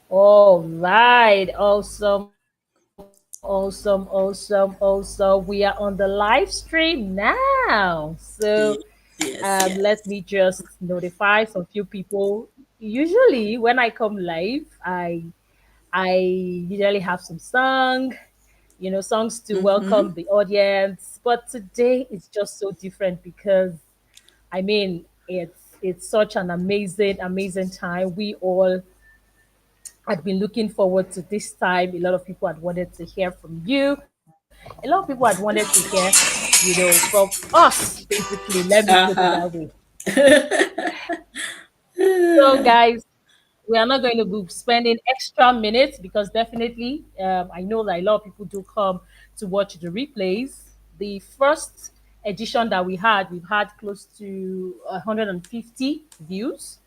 All right. Awesome. We are on the live stream now. So Ye- Yes, let yes. me just notify some few people. Usually when I come live, I usually have some songs to welcome the audience. But today is just so different because I mean it's such an amazing time. We all had been looking forward to this time. A lot of people had wanted to hear from you. A lot of people had wanted to hear, from us, basically. Let me put it that Uh-huh. way. So, guys, we are not going to be spending extra minutes because definitely, I know that a lot of people do come to watch the replays. The first edition that we've had close to 150 views,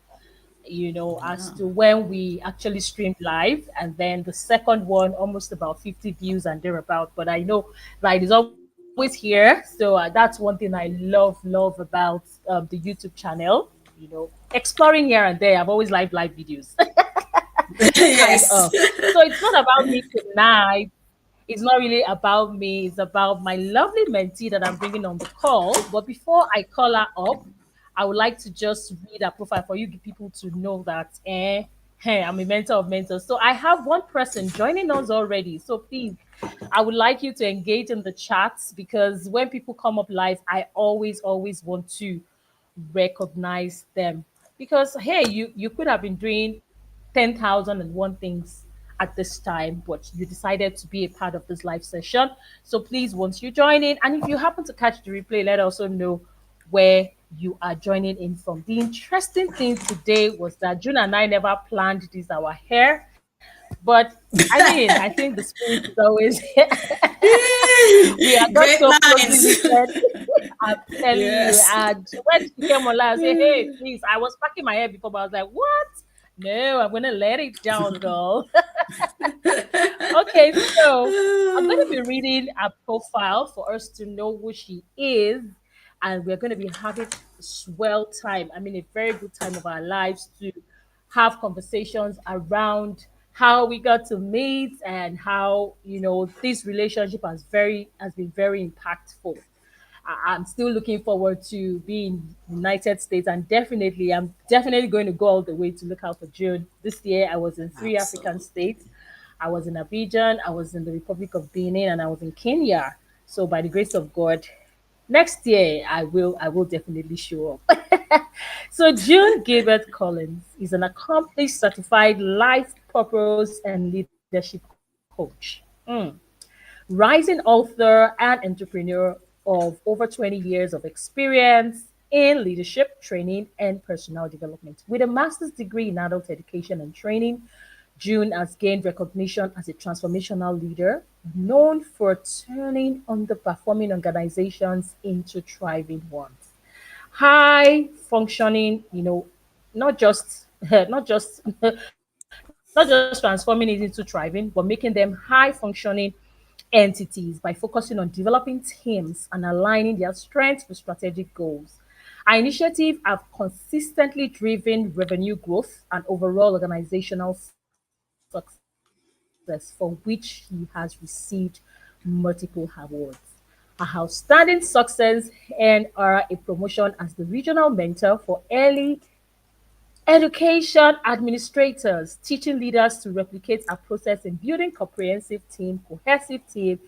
as Wow. to when we actually streamed live. And then the second one, almost about 50 views and thereabout. But I know that it is always here. So that's one thing I love about the YouTube channel. Exploring here and there. I've always liked live videos, kind Yes. of. So it's not about me tonight. It's not really about me. It's about my lovely mentee that I'm bringing on the call. But before I call her up, I would like to just read her profile for you people to know that, hey, I'm a mentor of mentors. So I have one person joining us already. So please, I would like you to engage in the chats because when people come up live, I always want to recognize them. Because hey, you could have been doing 10,001 things at this time, but you decided to be a part of this live session. So please, once you join in, and if you happen to catch the replay, let us also know where you are joining in from. The interesting thing today was that June and I never planned this our hair, but I mean, I think the spirit is always we are just Great so closely minds. knitted. I'm telling you. Yes. And when she came online, I said, hey, please, I was packing my hair before, but I was like, what? No, I'm gonna let it down, girl. Okay, so I'm going to be reading a profile for us to know who she is, and we're going to be having a swell time. I mean, a very good time of our lives to have conversations around how we got to meet and how this relationship has been very impactful. I'm still looking forward to being United States, and I'm definitely going to go all the way to look out for June. This year, I was in three African Absolutely. states. I was in Abidjan, I was in the Republic of Benin, and I was in Kenya. So, by the grace of God, next year I will definitely show up. So, June Gilbert Collins is an accomplished certified life purpose and leadership coach. Rising author and entrepreneur of over 20 years of experience in leadership, training, and personal development. With a master's degree in adult education and training, June has gained recognition as a transformational leader known for turning underperforming organizations into thriving ones. High functioning, not just not just transforming it into thriving, but making them high functioning entities by focusing on developing teams and aligning their strengths with strategic goals. Our initiative have consistently driven revenue growth and overall organizational success, for which he has received multiple awards. Our outstanding success and are a promotion as the regional mentor for early education administrators, teaching leaders to replicate our process in building comprehensive team, cohesive team,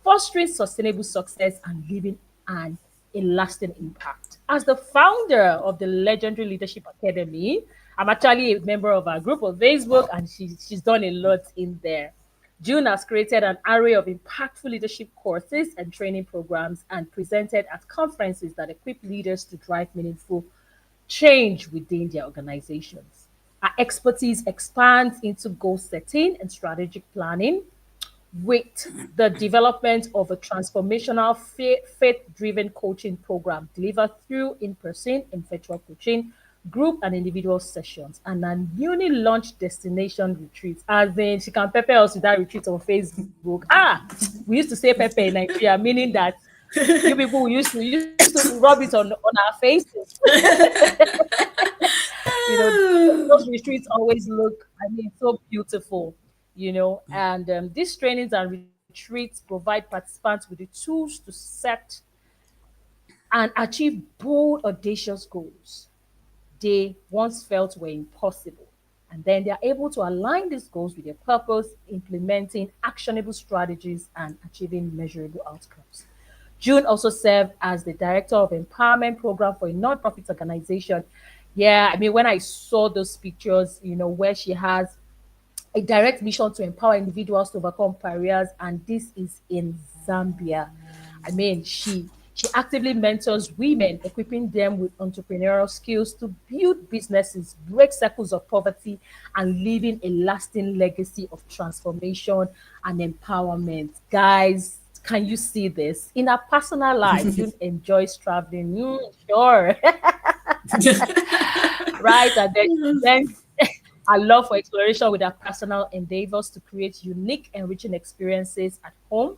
fostering sustainable success, and leaving an a lasting impact. As the founder of the legendary Leadership Academy, I'm actually a member of our group on Facebook, and she's done a lot in there. June has created an array of impactful leadership courses and training programs and presented at conferences that equip leaders to drive meaningful change within their organizations. Our expertise expands into goal setting and strategic planning with the development of a transformational faith driven coaching program delivered through in person and virtual coaching, group and individual sessions, and a newly launched destination retreat. As in, she can pepper us with that retreat on Facebook. We used to say pepper in Nigeria, meaning that you people used to rub it on our faces. You know, those retreats always look, I mean, so beautiful, and these trainings and retreats provide participants with the tools to set and achieve bold, audacious goals they once felt were impossible. And then they are able to align these goals with their purpose, implementing actionable strategies and achieving measurable outcomes. June also served as the director of empowerment program for a nonprofit organization. Yeah, I mean, when I saw those pictures, where she has a direct mission to empower individuals to overcome barriers, and this is in Zambia. I mean, she actively mentors women, equipping them with entrepreneurial skills to build businesses, break cycles of poverty, and leaving a lasting legacy of transformation and empowerment. Guys, can you see this? In her personal life, June enjoys traveling. Sure. Right? And then she blends her love for exploration with her personal endeavors to create unique, enriching experiences at home.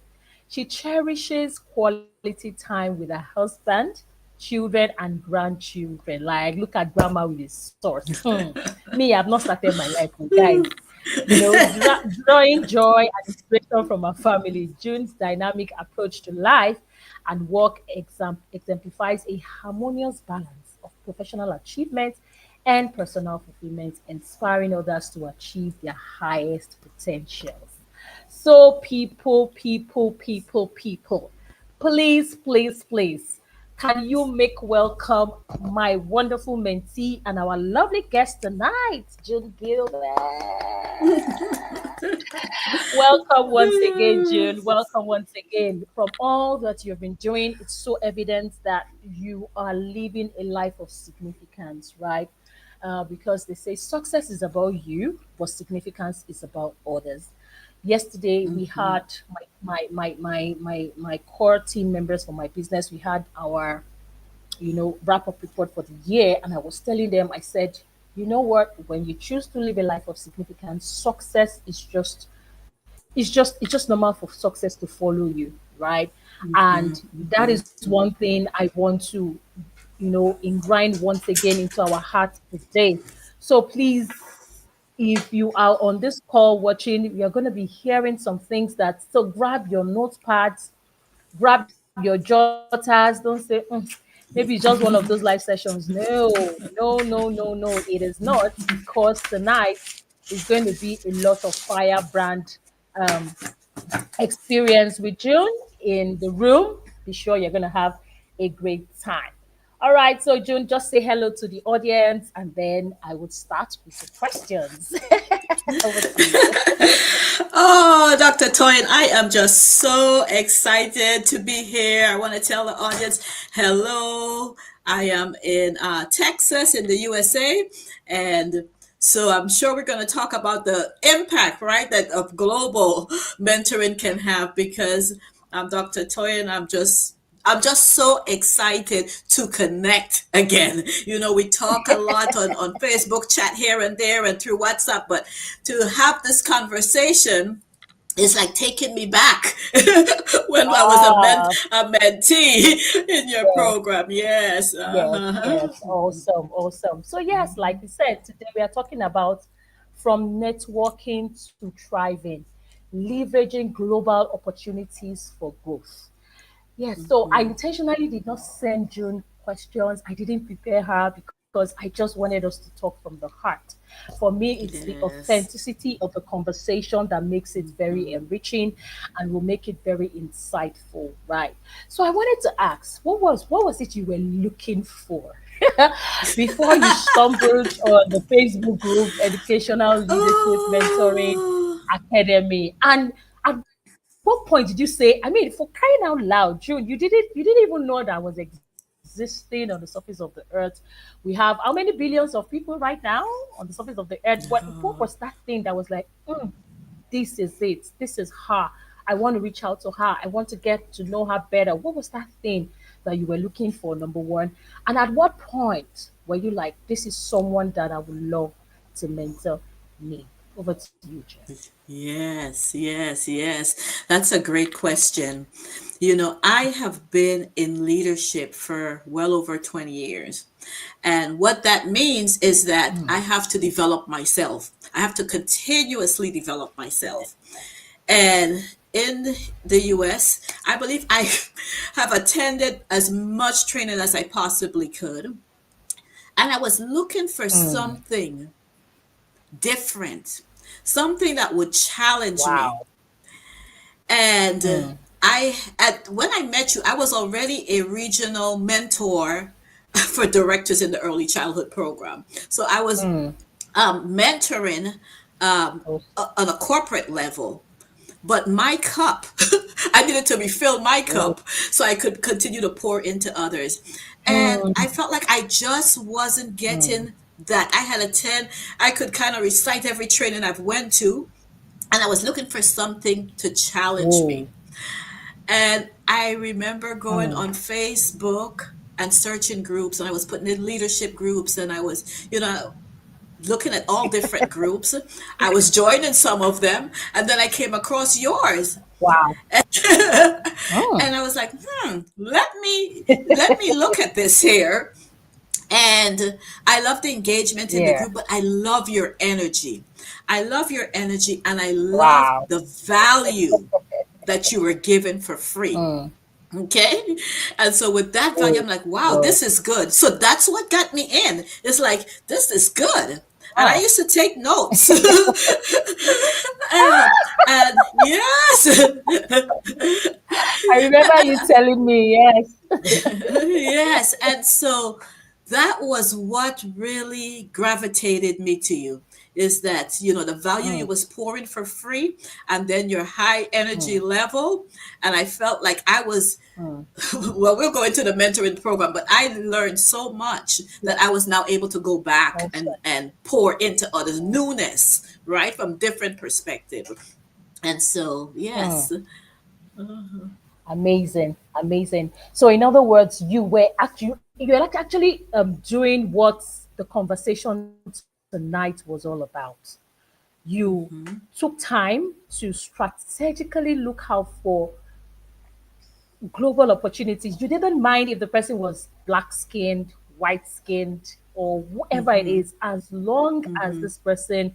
She cherishes quality time with her husband, children, and grandchildren. Like, look at grandma with a source. Me, I've not started my life, but guys. Drawing joy and inspiration from her family, June's dynamic approach to life and work exemplifies a harmonious balance of professional achievement and personal fulfillment, inspiring others to achieve their highest potentials. So, people, please, please, please, can you make welcome my wonderful mentee and our lovely guest tonight, June Gilbert? Welcome once again, June. Welcome once again. From all that you've been doing, it's so evident that you are living a life of significance, right? Because they say success is about you, but significance is about others. Yesterday, we had my core team members for my business. We had our wrap up report for the year, and I was telling them, I said, you know what, when you choose to live a life of significance, success is just it's just normal for success to follow you, right? And that is one thing I want to ingrain once again into our hearts today. So please, if you are on this call watching, you're going to be hearing some things that, so grab your notepads, grab your jotters. Don't say, maybe it's just one of those live sessions. No. It is not, because tonight is going to be a lot of firebrand um, experience with June in the room. Be sure you're going to have a great time. All right, so June, just say hello to the audience, and then I would start with the questions. Over to you. Oh, Dr. Toyin, I am just so excited to be here. I want to tell the audience hello. I am in Texas, in the USA, and so I'm sure we're going to talk about the impact, right, that of global mentoring can have because Dr. Toyin, I'm just so excited to connect again. We talk a lot on Facebook chat here and there and through WhatsApp, but to have this conversation is like taking me back when I was Ah, a mentee in your yes. program. Yes. Yes, Uh-huh. yes, awesome, awesome. So, yes, like we said, today we are talking about from networking to thriving, leveraging global opportunities for growth. Yes, so I intentionally did not send June questions. I didn't prepare her because I just wanted us to talk from the heart. For me, it's the Yes. authenticity of the conversation that makes it very enriching and will make it very insightful, right? So I wanted to ask, what was it you were looking for before you stumbled on the Facebook group Educational Leadership Mentoring Oh. Academy? And at what point did you say, I mean, for crying out loud, June, you didn't even know that was existing on the surface of the earth. We have how many billions of people right now on the surface of the earth? What was that thing that was like, this is it, this is her. I want to reach out to her. I want to get to know her better. What was that thing that you were looking for, number one? And at what point were you like, this is someone that I would love to mentor me? Over to you, Jen. Yes, yes, yes. That's a great question. You know, I have been in leadership for well over 20 years. And what that means is that I have to develop myself. I have to continuously develop myself. And in the US, I believe I have attended as much training as I possibly could. And I was looking for something different, something that would challenge me. Wow. And I at when I met you, I was already a regional mentor for directors in the early childhood program. So I was mentoring on a corporate level. But my cup, I needed to refill my cup so I could continue to pour into others. And I felt like I just wasn't getting that. I had a 10. I could kind of recite every training I've went to, and I was looking for something to challenge Whoa. me. And I remember going on Facebook and searching groups, and I was putting in leadership groups, and I was, looking at all different groups. I was joining some of them, and then I came across yours. Wow. And I was like, let me look at this here. And I love the engagement in the Yeah. group, but I love your energy. I love your energy, and I love Wow. the value that you were given for free. Okay. And so with that value, I'm Good. like, wow, this Good. is good. So that's what got me in. It's like, this is good. And I Wow. used to take notes. and, and yes, I remember you telling me, yes. yes. And so that was what really gravitated me to you, is that, the value you was pouring for free, and then your high energy level. And I felt like I was, well, we're going to the mentoring program, but I learned so much that I was now able to go back Awesome. and pour into others newness, right, from different perspective. And so, yes. Amazing. Amazing. So in other words, you're like actually doing what the conversation tonight was all about. You Hmm. took time to strategically look out for global opportunities. You didn't mind if the person was black skinned, white skinned, or whoever it Hmm. is, as long as Hmm. this person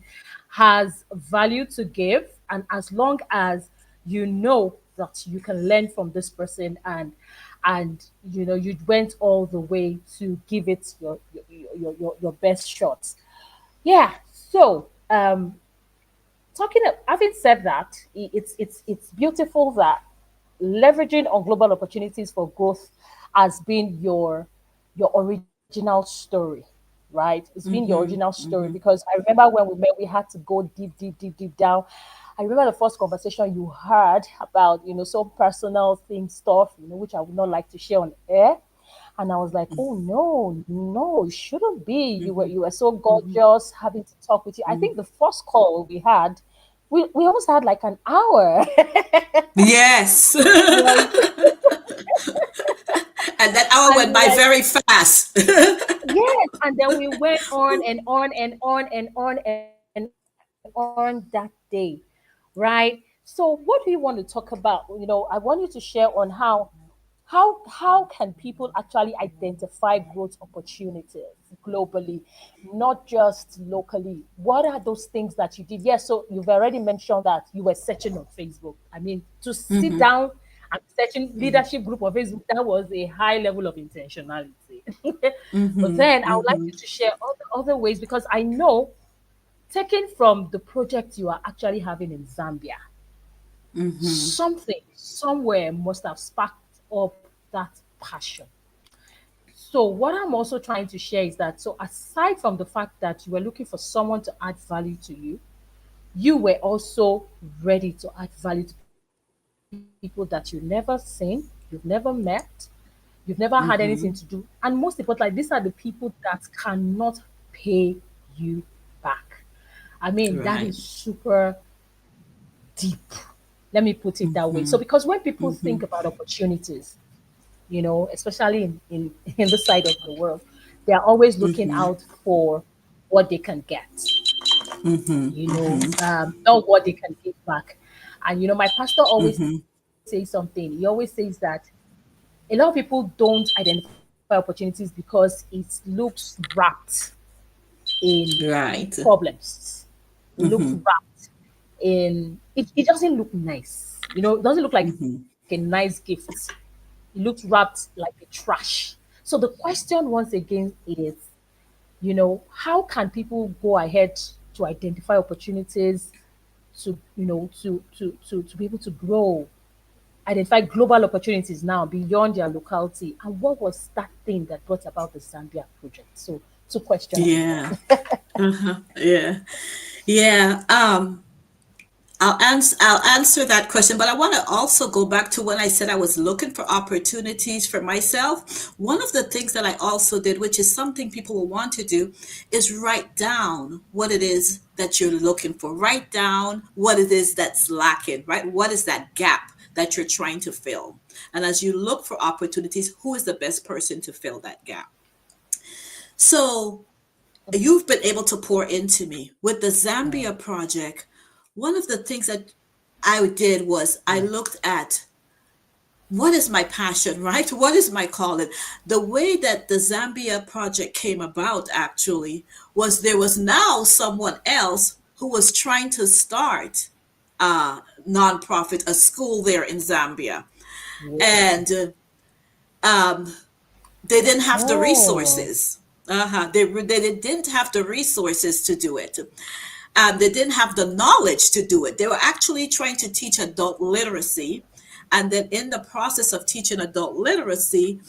has value to give, and as long as you know that you can learn from this person, and you went all the way to give it your best shot. Yeah. So having said that, it's beautiful that leveraging on global opportunities for growth has been your original story, right? It's been your original Hmm. story Hmm. because I remember when we met, we had to go deep, deep, deep, deep down. I remember the first conversation you had about some personal thing stuff, which I would not like to share on air. And I was like, oh no, no, it shouldn't be. You were so Hmm. gorgeous having to talk with you. I Hmm. think the first call we had, we almost had like an hour. Yes. was And that hour and went by like very fast. yes, and then we went on and on and on and on and on that day, right? So what do you want to talk about? I want you to share on how can people actually identify growth opportunities globally, not just locally? What are those things that you did? Yes, so you've already mentioned that you were searching on Facebook. I mean, to sit Hmm. down and searching leadership group on Facebook, that was a high level of intentionality. But Hmm. then I would like Hmm. you to share other ways, because I know, taken from the project you are actually having in Zambia, Hmm. something somewhere must have sparked up that passion. So what I'm also trying to share is that, so aside from the fact that you were looking for someone to add value to you, you were also ready to add value to people that you've never seen, you've never met, you've never had anything to do. And most importantly, these are the people that cannot pay you back. I mean, that is Right. super deep. Let me put it that way. So because when people think about Hmm. opportunities, especially in in this side of the world, they are always looking out for what they can get. not what they can give back. And my pastor always says something. He always says that a lot of people don't identify opportunities because it looks wrapped in Right. problems. It looks wrapped it doesn't look nice. It doesn't look like a nice gift. It looks wrapped like a trash. So the question once again is, how can people go ahead to identify opportunities to to be able to grow, identify global opportunities now beyond their locality, and what was that thing that brought about the Zambia project? So two questions there. Yeah. Yeah. Yeah. I'll answer that question, but I want to also go back to when I said I was looking for opportunities for myself. One of the things that I also did, which is something people will want to do, is write down what it is that you're looking for. Write down what it is that's lacking, right? What is that gap that you're trying to fill? And as you look for opportunities, who is the best person to fill that gap? So you've been able to pour into me with the Zambia Mm, project. One of the things that I did was I looked mm, at what is my passion, right? What is my calling? The way that the Zambia project came about actually was there was now someone else who was trying to start a nonprofit, a school there in Zambia. And yeah. they didn't have the Oh, resources. They didn't have the resources to do it. They didn't have the knowledge to do it. They were actually trying to teach adult literacy. And then in the process of teaching adult literacy,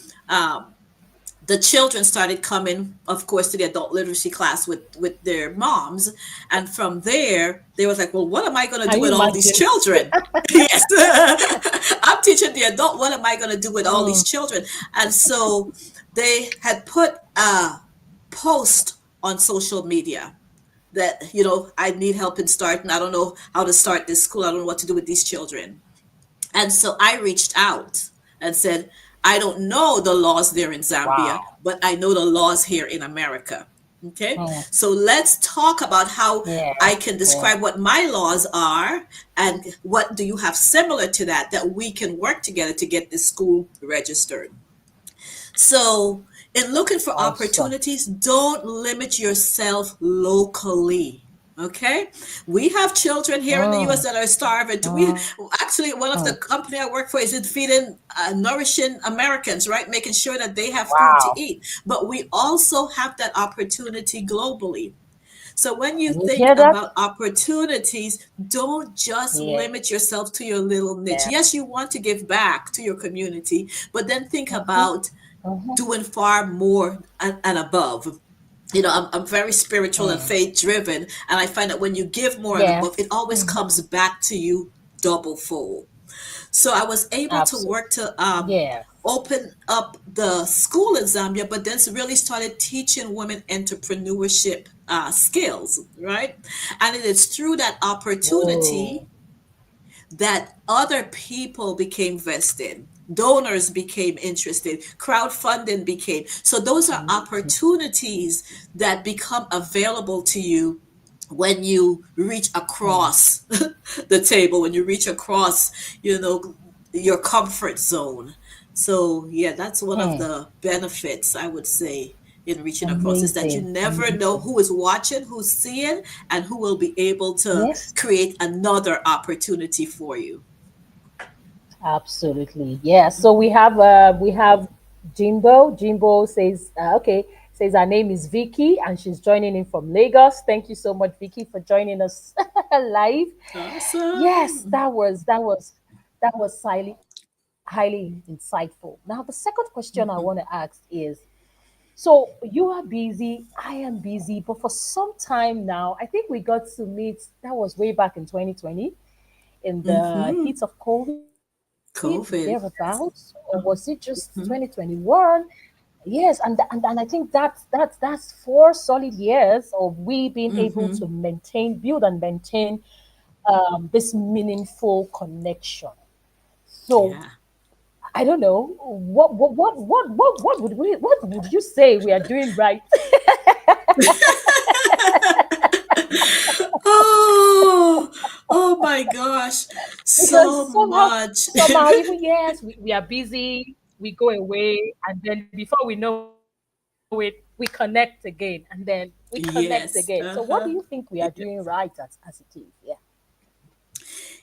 the children started coming, of course, to the adult literacy class with their moms. And from there, they was like, well, what am I going to do can with you all these imagine? children? Yes. I'm teaching the adult. What am I going to do with all these Mm, children? And so they had put a post on social media that, I need help in starting. I don't know how to start this school. I don't know what to do with these children. And so I reached out and said, I don't know the laws there in Zambia, wow. but I know the laws here in America. Okay, Mm, so let's talk about how yeah. I can describe Yeah. what my laws are and what do you have similar to that we can work together to get this school registered. So, in looking for Awesome. opportunities, don't limit yourself locally. Okay, we have children here in the U.S. Mm, that are starving. We mm, actually one of the company I work for is in feeding, nourishing Americans, right, making sure that they have food to wow. eat. But we also have that opportunity globally. So when you You think hear that? about opportunities, don't just Yeah. limit yourself to your little niche. Yes, you want to give back to your community, but then think Mm-hmm. about Mm-hmm. doing far more and above. I'm very spiritual and Mm. faith driven, and I find that when you give more and above, it Yes. always Mm-hmm. comes back to you double fold. So I was able to work Absolutely. to Yes. open up the school in Zambia, but then really started teaching women entrepreneurship skills, right? And it is through that Whoa. opportunity that other people became vested. Donors became interested, crowdfunding became. So, those are Amazing. opportunities that become available to you when you reach Mm. across the table, when you reach across, you know, your comfort zone. So, yeah, that's one of Mm. the benefits I would say in reaching across is that you Amazing. never know Amazing. who is watching, who's seeing, and who will be able to Yes. create another opportunity for you. Absolutely. Yeah. So we have Jimbo. Jimbo says says her name is Vicky and she's joining in from Lagos. Thank you so much, Vicky, for joining us live. Yes, Awesome. that was highly insightful. Now the second question I want to ask is, so you are busy, I am busy, but for some time now, I think we got to meet. That was way back in 2020, in the Mm-hmm. heat of COVID, thereabouts, COVID. or was it just 2021? Yes, and I think that's 4 solid years of we being able to Mm-hmm. build and maintain this meaningful connection. So Yeah. I don't know what would you say we are doing right? my gosh, so Because much. somehow, even yes, we are busy, we go away, and then before we know it, we connect again, and then we connect again. So, what do you Yes. think we are Uh-huh. doing right as it is? Yeah.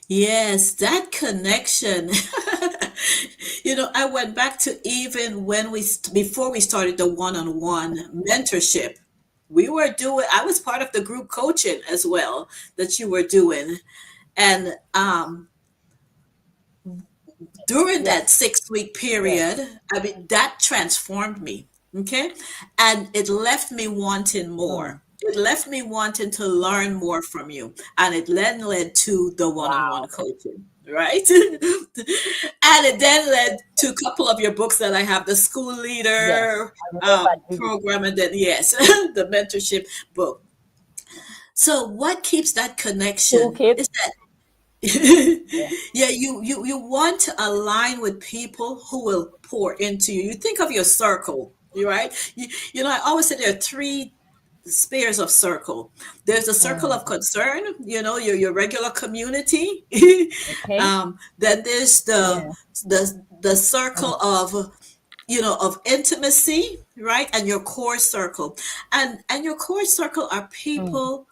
Yes, that connection. I went back to even when before we started the one-on-one mentorship. I was part of the group coaching as well that you were doing. And during that Yes. 6 week Yes. period, I mean, that transformed me. Okay. And it left me wanting Mm. more. It left me wanting to learn more from you. And it then led to the one on one Wow. coaching, right? And it then led to a couple of your books that I have, the school Yes. leader I remember vividly. program, and then, yes, the mentorship book. So, what keeps that connection Toolkit. is that Yeah. yeah, you want to align with people who will pour into you. You think of your circle, you right? I always say there are three spheres of circle. There's a circle of Mm. concern, your regular community. Okay. Then there's the Yeah. the circle Mm. of intimacy, right? And your core circle. And your core circle are Mm. people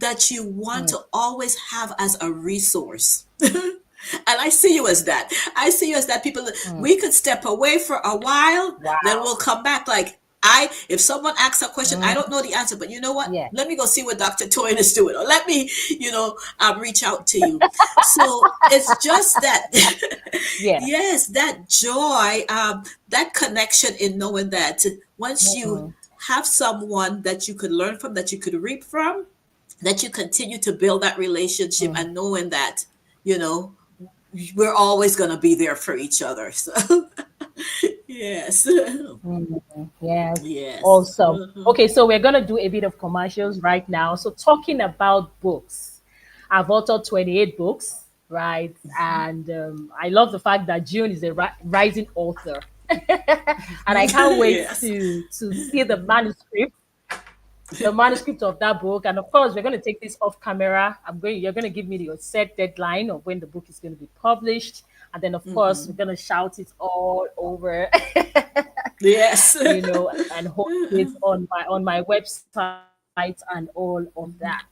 that you want Mm. to always have as a resource. And I see you as that. I see you as that people that Mm. we could step away for a while, then Wow. we'll come back. Like if someone asks a question, I don't Mm. know the answer, but you know what? Yeah. Let me go see what Dr. Toyin is doing, or let me, reach out to you. So it's just that, Yeah. yes, that joy, that connection in knowing that once you Mm. have someone that you could learn from, that you could reap from, that you continue to build that relationship Mm. and knowing that, you know, we're always going to be there for each other. So, yes. Mm. Yes. Yes. Awesome. Okay, so we're gonna do a bit of commercials right now. So talking about books, I've authored 28 books, right? And I love the fact that June is a rising author, and I can't wait Yes. to see the manuscript of that book. And of course, we're going to take this off camera. You're going to give me your set deadline of when the book is going to be published. And then, of course, we're going to shout it all over, Yes. and host it on my website and all of that.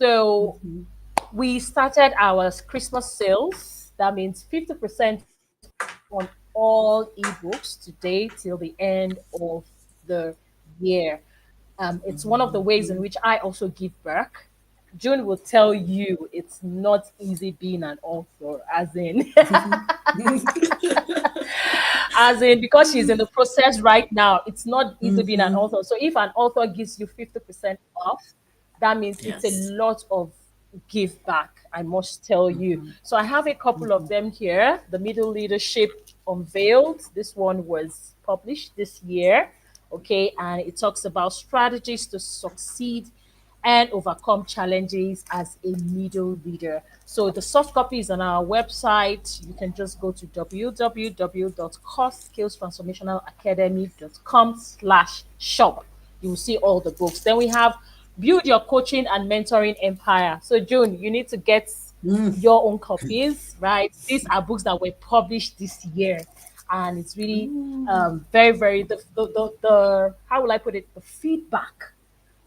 So we started our Christmas sales. That means 50% off on all ebooks today till the end of the year. It's one of the ways in which I also give back. June will tell you it's not easy being an author, as in, because she's in the process right now. It's not easy being an author. So if an author gives you 50% off, that means it's a Yes. lot of give back, I must tell you. So I have a couple of them here. The Middle Leadership Unveiled. This one was published this year. Okay, and it talks about strategies to succeed and overcome challenges as a middle leader. So the soft copy is on our website. You can just go to www.coreskillstransformationalacademy.com/shop. You will see all the books. Then we have Build Your Coaching and Mentoring Empire. So June, you need to get your own copies, right? These are books that were published this year. And it's really very, very, the how will I put it? The feedback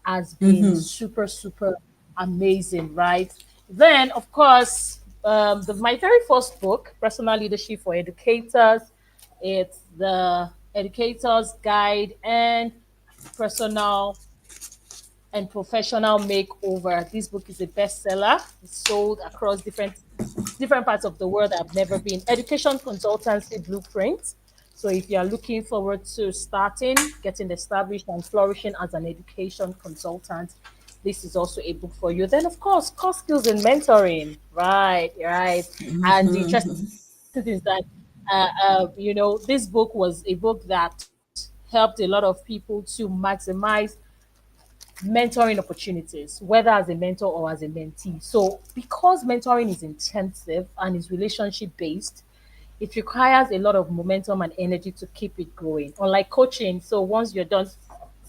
has been super, super amazing, right? Then, of course, my very first book, Personal Leadership for Educators, it's the Educator's Guide and Personal and Professional Makeover. This book is a bestseller. It's sold across different parts of the world I've never been. Education consultancy blueprint. So if you are looking forward to starting, getting established and flourishing as an education consultant, this is also a book for you. Then of course, core skills in mentoring. Right, right. And the interesting thing is that this book was a book that helped a lot of people to maximize mentoring opportunities, whether as a mentor or as a mentee. So, because mentoring is intensive and is relationship based, it requires a lot of momentum and energy to keep it going. Unlike coaching, so once you're done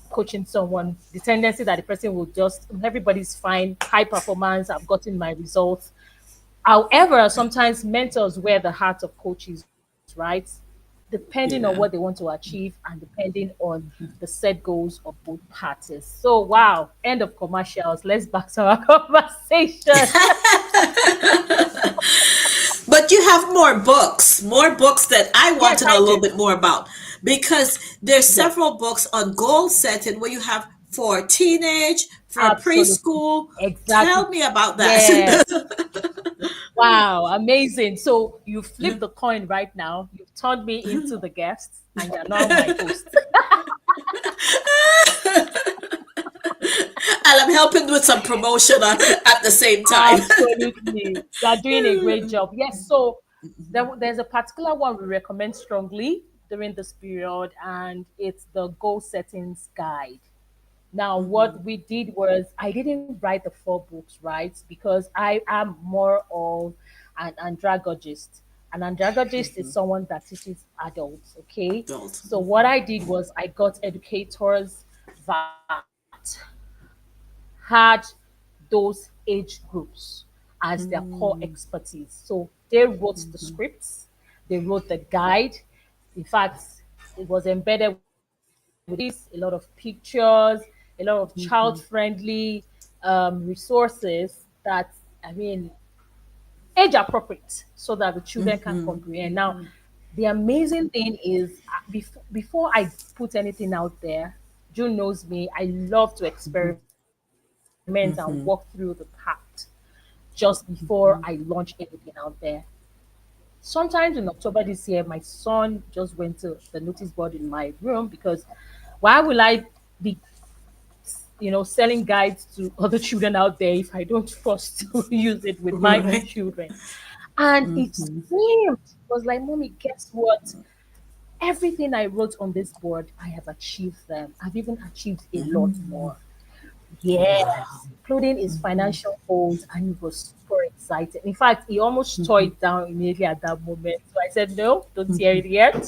coaching someone, the tendency that the person will just, everybody's fine, high performance, I've gotten my results. However, sometimes mentors wear the hat of coaches, right? Depending on what they Yeah. want to achieve and depending on the set goals of both parties. So, wow, end of commercials. Let's back to our conversation. But you have more books that I want Yes, to know I a little do. bit more about because there's Yes, several books on goal setting where you have for teenage, for absolutely. preschool. Exactly. Tell me about Yes. that. Wow, amazing. So you flipped the coin right now. You've turned me into the guest and you're now my host. And I'm helping with some promotion at the same time. Absolutely. You are doing a great job. Yes, so there's a particular one we recommend strongly during this period, and it's the goal settings guide. Now, what we did was I didn't write the four books, right? Because I am more of an andragogist. An andragogist is someone that teaches adults, okay? Adult. So what I did was I got educators that had those age groups as their core expertise. So they wrote the scripts, they wrote the guide. In fact, it was embedded with a lot of pictures, a lot of child friendly resources that, I mean, age appropriate so that the children can comprehend. Now, the amazing thing is, before I put anything out there, June knows me, I love to experiment and walk through the path just before I launch anything out there. Sometimes in October this year, my son just went to the notice board in my room because why will I be, selling guides to other children out there if I don't first use it with my own Right. children? And it screamed. It was like, Mommy, guess what? Everything I wrote on this board, I have achieved them. I've even achieved a lot more. Yes, including his financial goals, and he was super excited. In fact, he almost tore it down immediately at that moment. So I said, "No, don't tear it yet."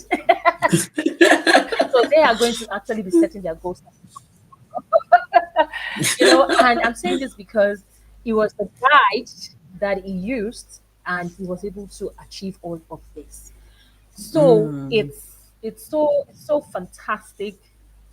So they are going to actually be setting their goals, and I'm saying this because it was the guide that he used, and he was able to achieve all of this. So it's so fantastic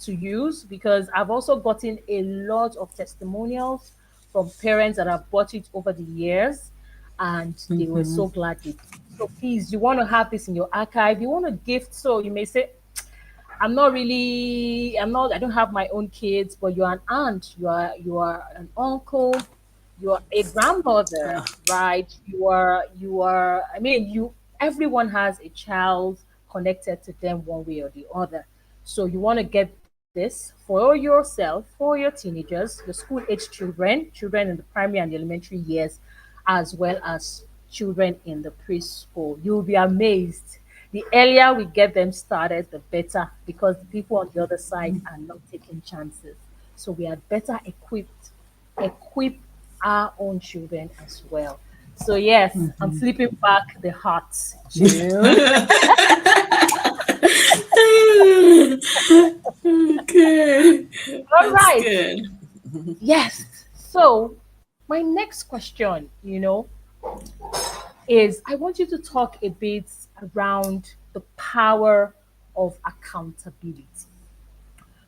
to use because I've also gotten a lot of testimonials from parents that have bought it over the years and they were so glad they did. So please, you want to have this in your archive, you want to gift, so you may say, I don't have my own kids, but you're an aunt, you are an uncle, you are a grandmother, right? You are, I mean, everyone has a child connected to them one way or the other. So you want to get this for yourself, for your teenagers, the school age children in the primary and the elementary years, as well as children in the preschool. You'll be amazed. The earlier we get them started, the better, because the people on the other side are not taking chances. So we are better equip our own children as well. So yes, I'm flipping back the hearts, June. Okay. All That's right. good. Yes. So my next question, is I want you to talk a bit around the power of accountability.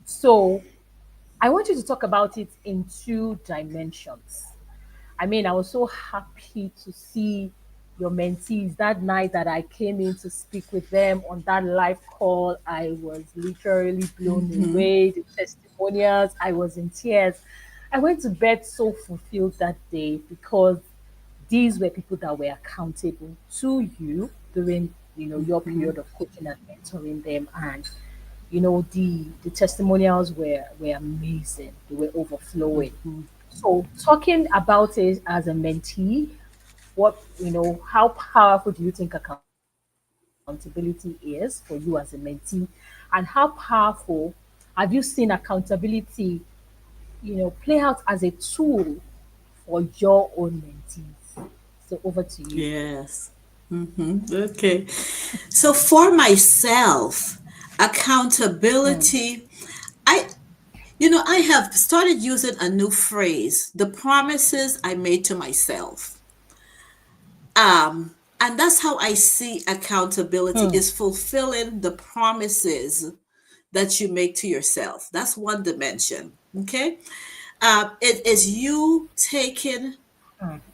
So I want you to talk about it in two dimensions. I mean, I was so happy to see your mentees that night that I came in to speak with them on that live call. I was literally blown away. The testimonials, I was in tears. I went to bed so fulfilled that day because these were people that were accountable to you during your period of coaching and mentoring them, and the testimonials were amazing. They were overflowing. So talking about it as a mentee, how powerful do you think accountability is for you as a mentee? And how powerful have you seen accountability, play out as a tool for your own mentees? So over to you. Yes. Okay. So for myself, accountability, I I have started using a new phrase, the promises I made to myself. And that's how I see accountability Hmm. is fulfilling the promises that you make to yourself. That's one dimension. Okay. It is you taking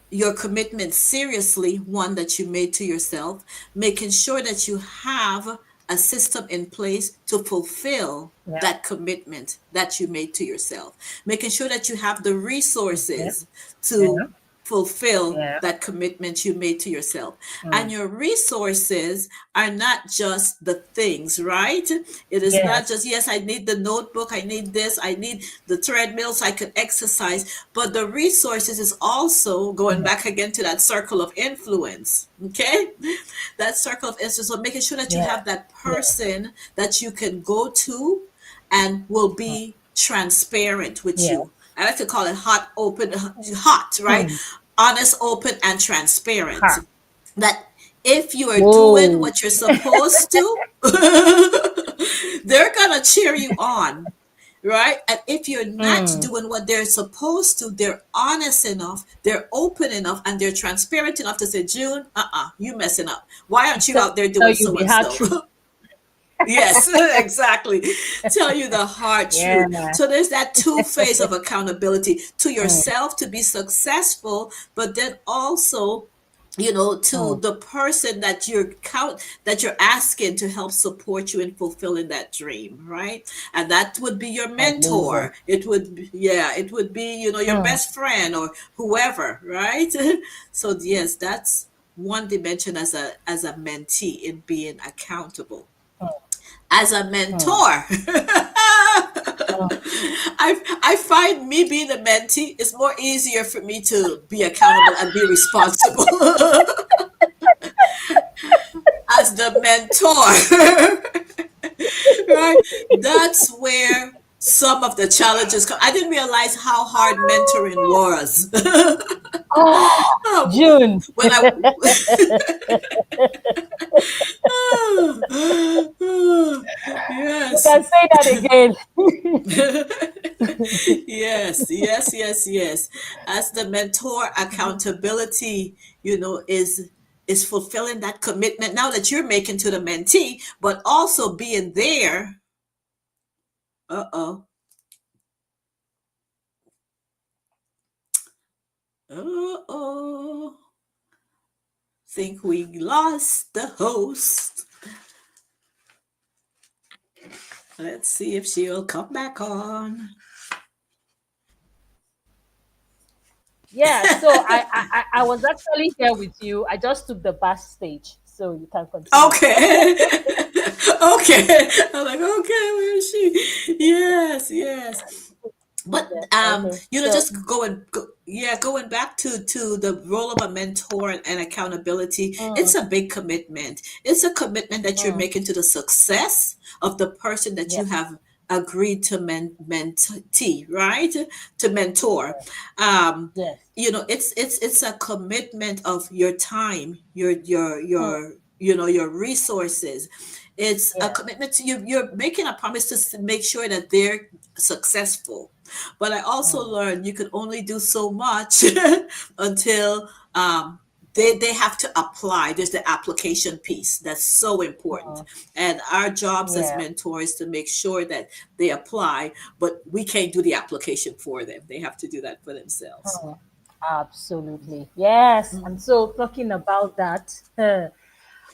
your commitment seriously, one that you made to yourself, making sure that you have a system in place to fulfill Yeah. that commitment that you made to yourself, making sure that you have the Okay. resources Yeah. to fulfill Yeah. that commitment you made to yourself. And Hmm. your resources are not just the things, right? It is not Yes. just, yes, I need the notebook, I need this, I need the treadmill so I can exercise, but the resources is also going Hmm. back again to that circle of influence. Okay, that circle of influence. So making sure that you Yeah. have that Yeah. person that you can go to and will be transparent with Yeah. you. I like to call it hot, open, hot, right? Hmm. Honest, open, and transparent. Ha. That if you are doing Whoa. what you're supposed to, they're gonna cheer you on, right? And if you're not Hmm. doing what they're supposed to, they're honest enough, they're open enough, and they're transparent enough to say, June, you messing up. Why aren't you Tell out there tell doing you so the and hard so? truth. Yes, exactly. Tell you the hard Yeah. truth. So there's that two phase of accountability to Hmm. yourself to be successful, but then also, to Hmm. the person that you're asking to help support you in fulfilling that dream, right? And that would be your Amazing. mentor. It would yeah, it would be, your Hmm. best friend or whoever, right? So yes, that's one dimension as a mentee in being accountable. As a Hmm. mentor, Hmm. I find me being a mentee is more easier for me to be accountable and be responsible as the mentor. Right? That's where some of the challenges come. I didn't realize how hard mentoring was. Oh, June. When I You yes. can say that again. Yes, yes, yes, yes. As the mentor, accountability, is fulfilling that commitment now that you're making to the mentee, but also being there. Uh-oh. Uh-oh. Think we lost the host. Let's see if she'll come back on. Yeah, so I was actually here with you. I just took the backstage, so you can continue. Okay. Okay. I'm like, okay, where is she? Yes, yes. But Yeah. Okay. So. just going back to the role of a mentor and accountability, Mm, it's a big commitment. It's a commitment that you're mm, making to the success of the person that you yes. have agreed to mentee, right? To mentor. Yes. um Yes. it's a commitment of your time, Mm, your resources. It's a yeah. commitment to you. You're making a promise to make sure that they're successful. But I also Mm, learned you can only do so much until they have to apply. There's the application piece that's so important. mm, And our jobs as yeah. mentors to make sure that they apply, but we can't do the application for them. They have to do that for themselves. Mm, absolutely. Yes. And so talking about that,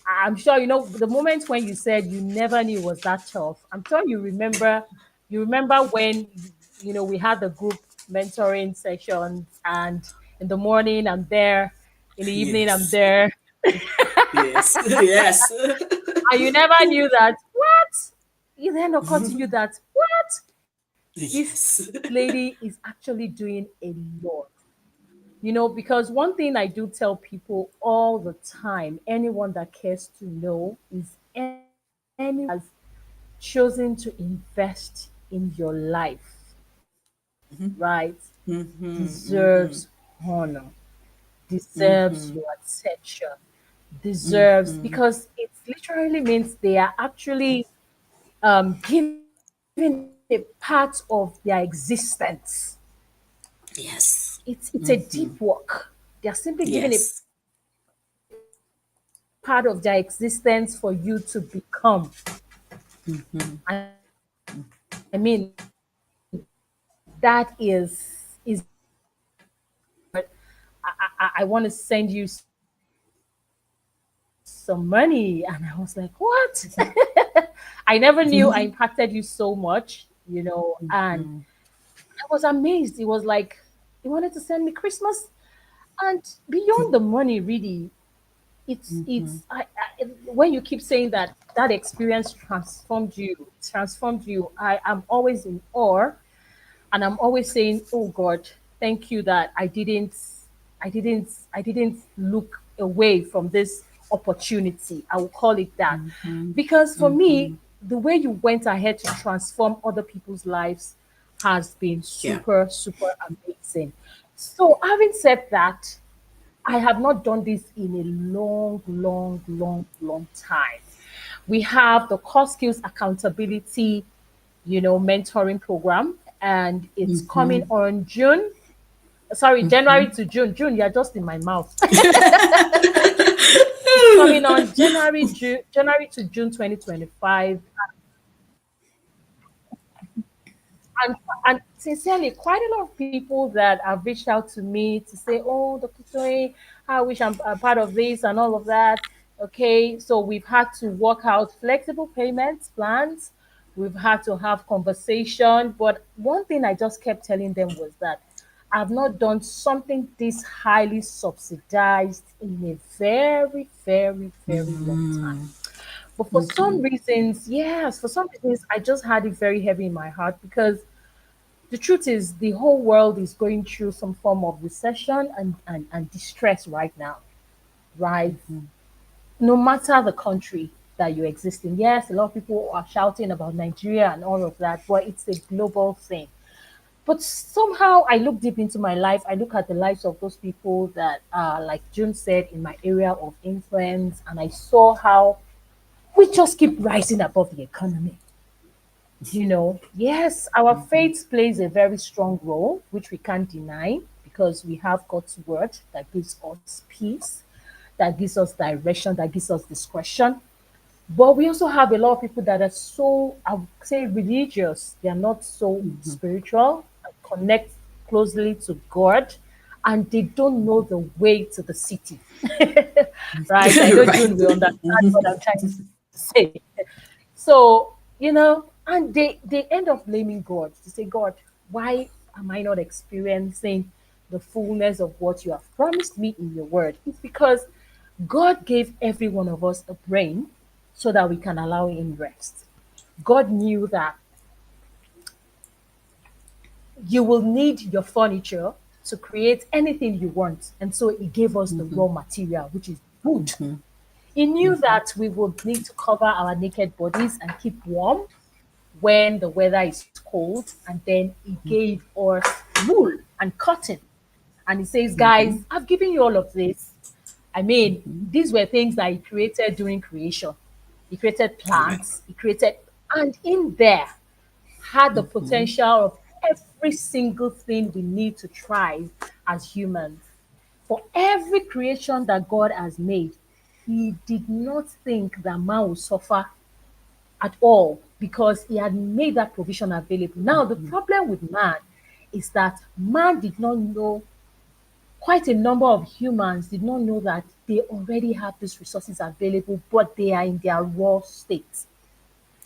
I'm sure you know the moment when you said you never knew it was that tough. I'm sure you remember when we had the group mentoring sessions, and in the morning I'm there, in the evening I'm Yes. there, Yes. Yes. and you never knew that. What? It then occurred to you that what? This Yes. lady is actually doing a lot. Because one thing I do tell people all the time, anyone that cares to know, is anyone that has chosen to invest in your life, right, deserves honor, deserves your attention, deserves, because it literally means they are actually giving a part of their existence. Yes. It's a deep work. They're simply giving a Yes. part of their existence. part of their existence for you to become. I mean, that is very I want to send you some money. And I was like, what? I never knew I impacted you so much, and I was amazed. It was like he wanted to send me Christmas. And beyond the money, really, when you keep saying that that experience transformed you, I am always in awe, and I'm always saying, "Oh God, thank you that I didn't look away from this opportunity." I will call it that, because for me, the way you went ahead to transform other people's lives has been Yeah. super, super amazing. So, having said that, I have not done this in a long, long, long, long time. We have the core skills accountability, mentoring program, and it's coming on June. Sorry, January to June. June, you're just in my mouth. It's coming on January to June 2025. and and sincerely, quite a lot of people that have reached out to me to say, "Oh, Dr. Toy, I wish I'm a part of this and all of that." Okay, so we've had to work out flexible payments plans. We've had to have conversation, but one thing I just kept telling them was that I've not done something this highly subsidized in a very, very, very long time. But for some reasons, yes, for some reasons, I just had it very heavy in my heart because the truth is the whole world is going through some form of recession and distress right now, right? No matter the country that you exist in. Yes, a lot of people are shouting about Nigeria and all of that, but it's a global thing. But somehow I look deep into my life. I look at the lives of those people that are, like June said, in my area of influence, and I saw how we just keep rising above the economy. Yes, our faith plays a very strong role, which we can't deny because we have God's word that gives us peace, that gives us direction, that gives us discretion. But we also have a lot of people that are so, I would say, religious. They are not so spiritual, connect closely to God, and they don't know the way to the city. Right? I know Right. June will understand what I'm trying to say. So, and they end up blaming God to say, God, why am I not experiencing the fullness of what you have promised me in your word? It's because God gave every one of us a brain so that we can allow him rest. God knew that you will need your furniture to create anything you want. And so he gave us the raw material, which is wood. He knew that we would need to cover our naked bodies and keep warm when the weather is cold. And then he gave us wool and cotton. And he says, guys, I've given you all of this. I mean, these were things that he created during creation. He created Right. plants, he created, and in there had the potential of every single thing we need to thrive as humans. For every creation that God has made, he did not think that man would suffer at all because he had made that provision available. Now, the problem with man is that man did not know, quite a number of humans did not know that they already have these resources available, but they are in their raw state.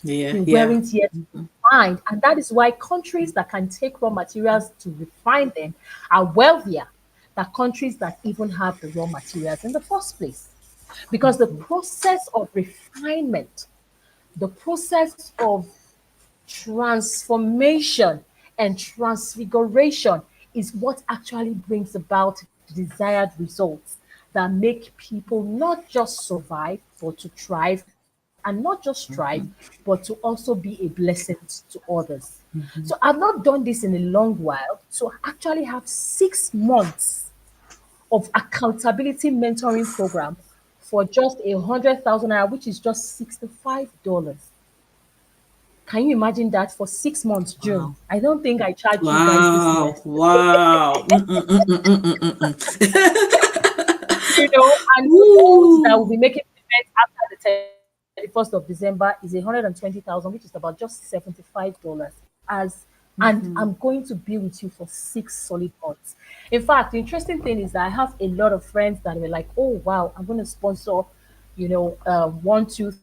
Yeah. They Yeah. weren't yet refined. And that is why countries that can take raw materials to refine them are wealthier than countries that even have the raw materials in the first place. Because the process of refinement, the process of transformation and transfiguration is what actually brings about the desired results that make people not just survive, but to thrive, and not just thrive, but to also be a blessing to others. So I've not done this in a long while. So I actually have 6 months of accountability mentoring program for just 100,000 naira, which is just $65. Can you imagine that for 6 months, June? Wow. I don't think I charge you guys this Wow. much. Wow. Mm. And for those that will Woo. be making after the 31st of December is 120,000, which is about just $75 as and I'm going to be with you for 6 solid months. In fact, the interesting thing is that I have a lot of friends that were like, "Oh wow, I'm going to sponsor, one, two,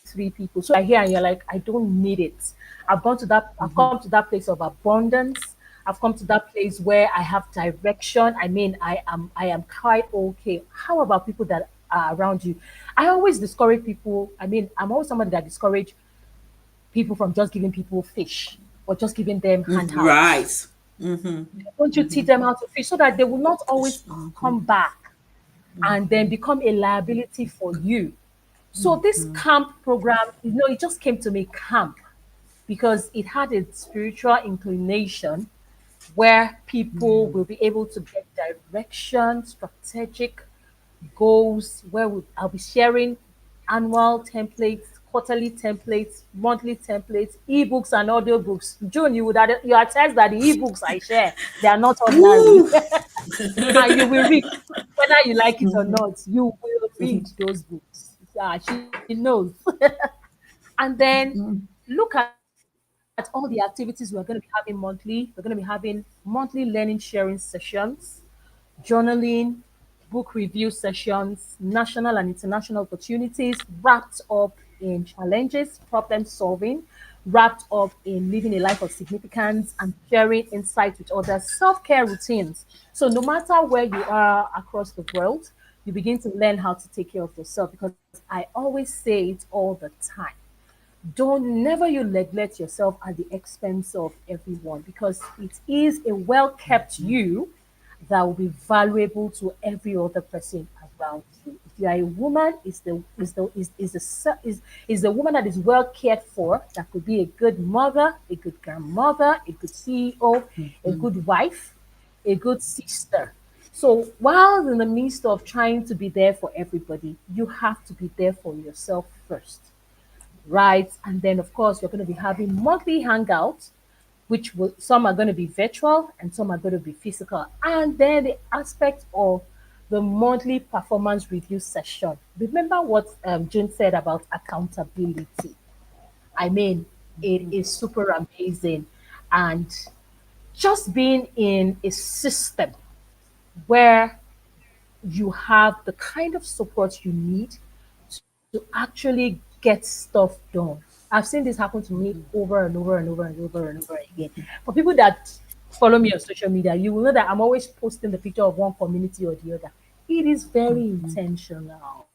three people." So you are here and you're like, "I don't need it." I've come to that place of abundance. I've come to that place where I have direction. I mean, I am quite okay. How about people that are around you? I always discourage people. I mean, I'm always somebody that discourage people from just giving people fish or just giving them handouts. Right. Mm-hmm. Don't you teach them how to fish so that they will not always come back and then become a liability for you. So this camp program, it just came to me camp because it had a spiritual inclination where people will be able to get direction, strategic goals, where I'll be sharing annual templates, quarterly templates, monthly templates, ebooks and audio books. June, you attest that the ebooks I share, they are not ordinary. Woo. And you will read, whether you like it or not, you will read those books. Yeah, she knows. And then look at all the activities we're going to be having monthly. We're going to be having monthly learning sharing sessions, journaling, book review sessions, national and international opportunities wrapped up in challenges, problem solving, wrapped up in living a life of significance and sharing insights with others, self care routines. So, no matter where you are across the world, you begin to learn how to take care of yourself because I always say it all the time. Don't never you neglect yourself at the expense of everyone because it is a well kept you that will be valuable to every other person around you. If you are a woman, is the woman that is well cared for, that could be a good mother, a good grandmother, a good CEO, a good wife, a good sister. So while in the midst of trying to be there for everybody, you have to be there for yourself first, right? And then, of course, you're going to be having monthly hangouts, which will, some are going to be virtual and some are going to be physical. And then the aspect of the monthly performance review session. Remember what June said about accountability. I mean, it is super amazing. And just being in a system where you have the kind of support you need to actually get stuff done. I've seen this happen to me over and over and over and over and over again. For people that follow me on social media, you will know that I'm always posting the picture of one community or the other. It is very intentional.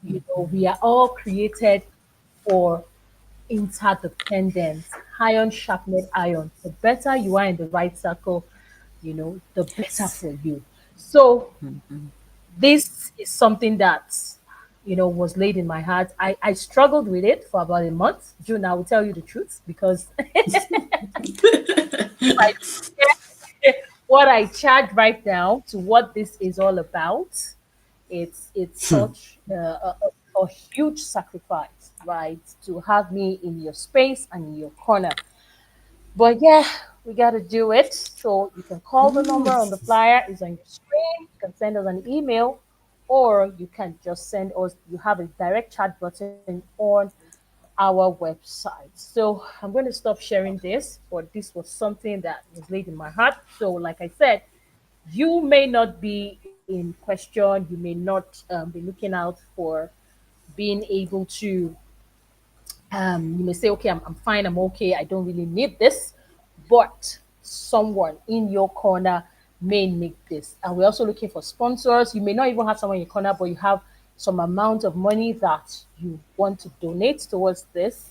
We are all created for interdependence. Iron sharpened iron. The better you are in the right circle, the better Yes. for you. So this is something that was laid in my heart. I struggled with it for about a month. June, I will tell you the truth because if I compare what I charge right now to what this is all about, it's such a huge sacrifice, right? To have me in your space and in your corner. But yeah, we got to do it. So you can call the number Ooh. on the flyer, is on your screen. You can send us an email, or you can just send us. You have a direct chat button on our website. So I'm going to stop sharing this, but this was something that was laid in my heart. So, like I said, you may not be in question. You may not be looking out for being able to you may say, okay, I'm fine, I'm okay, I don't really need this, but someone in your corner may need this. And we're also looking for sponsors. You may not even have someone in your corner, but you have some amount of money that you want to donate towards this.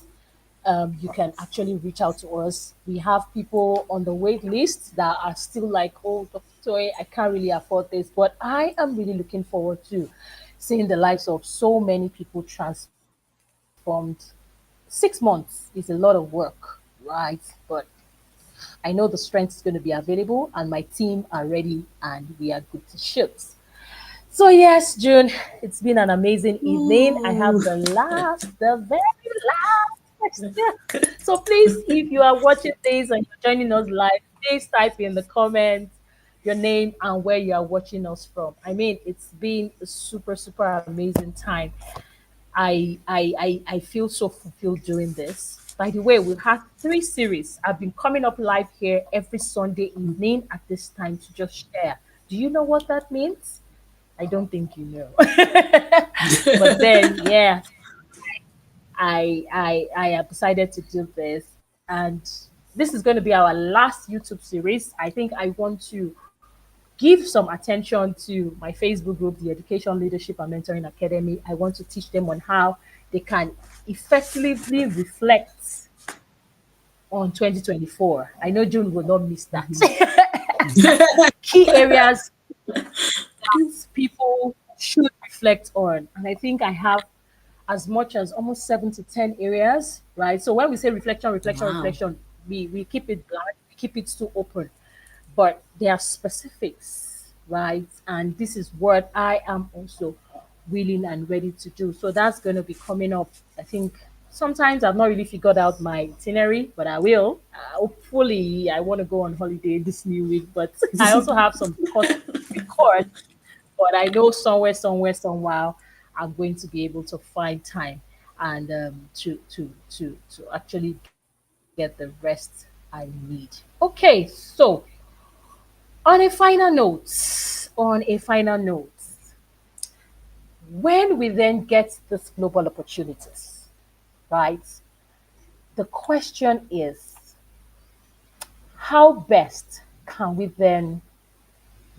You can actually reach out to us. We have people on the wait list that are still like, oh, Dr. Toy, I can't really afford this, but I am really looking forward to seeing the lives of so many people transformed. 6 months is a lot of work, right? But I know the strength is going to be available, and my team are ready and we are good to shoot. So, yes, June, it's been an amazing evening. I have Ooh. the very last question. So, please, if you are watching this and you're joining us live, please type in the comments your name and where you are watching us from. I mean, it's been a super, super amazing time. I feel so fulfilled doing this. By the way, we've had 3 series. I've been coming up live here every Sunday evening at this time to just share. Do you know what that means? I don't think you know. But then, yeah, I have decided to do this, and this is going to be our last YouTube series. I think I want to give some attention to my Facebook group, the Education Leadership and Mentoring Academy. I want to teach them on how they can effectively reflect on 2024. I know June will not miss that. Key areas that people should reflect on. And I think I have as much as almost 7 to 10 areas, right? So when we say reflection, reflection, Wow. reflection, we keep it blank, we keep it too open. But there are specifics, right? And this is what I am also willing and ready to do. So that's going to be coming up. I think sometimes I've not really figured out my itinerary, but I will. Hopefully, I want to go on holiday this new week, but I also have some course to record. But I know somewhere, I'm going to be able to find time and to actually get the rest I need. Okay, so on a final note, when we then get this global opportunities, right? The question is, how best can we then,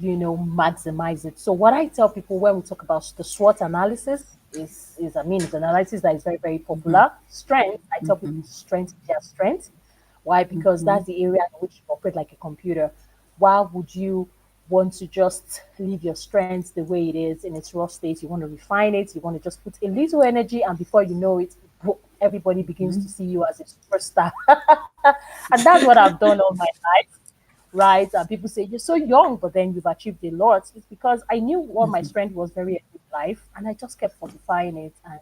maximize it? So what I tell people when we talk about the SWOT analysis is I mean, it's an analysis that is very, very popular. Strength, I tell people strength is their strength. Why? Because that's the area in which you operate like a computer. Why would you want to just leave your strength the way it is in its raw state? You want to refine it. You want to just put a little energy, and before you know it, everybody begins to see you as a superstar. And that's what I've done all my life, right? And people say, you're so young, but then you've achieved a lot. It's because I knew what my strength was very early in life, and I just kept fortifying it. And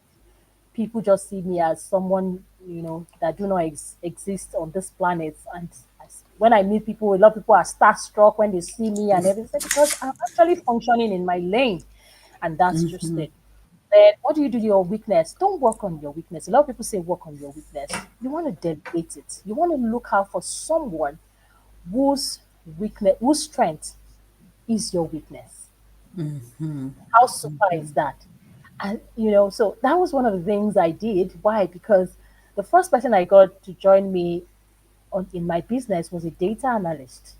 people just see me as someone, that do not exist on this planet. And when I meet people, a lot of people are starstruck when they see me and everything because I'm actually functioning in my lane. And that's just it. Then what do you do to your weakness? Don't work on your weakness. A lot of people say work on your weakness. You want to delegate it. You want to look out for someone whose whose strength is your weakness. How super is that? And so that was one of the things I did. Why? Because the first person I got to join me in my business was a data analyst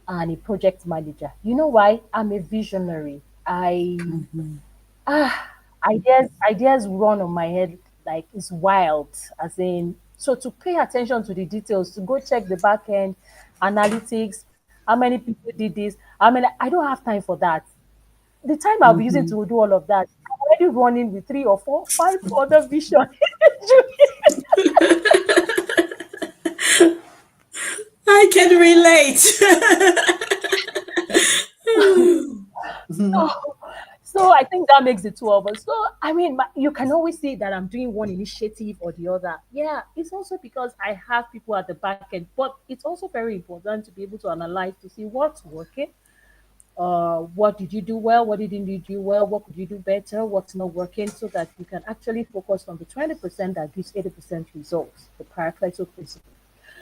and a project manager. You know why? I'm a visionary. Ideas run on my head like it's wild. As in, so to pay attention to the details, to go check the back end analytics, how many people did this, how many. I don't have time for that. The time I'll be using to do all of that, I'm already running with 3 or 4, 5 other visions. I can relate. so, so I think that makes the two of us. So I mean, you can always see that I'm doing one initiative or the other. Yeah, it's also because I have people at the back end, but it's also very important to be able to analyze to see what's working. What did you do well? What didn't you do well? What could you do better? What's not working? So that you can actually focus on the 20% that gives 80% results, the Pareto principle.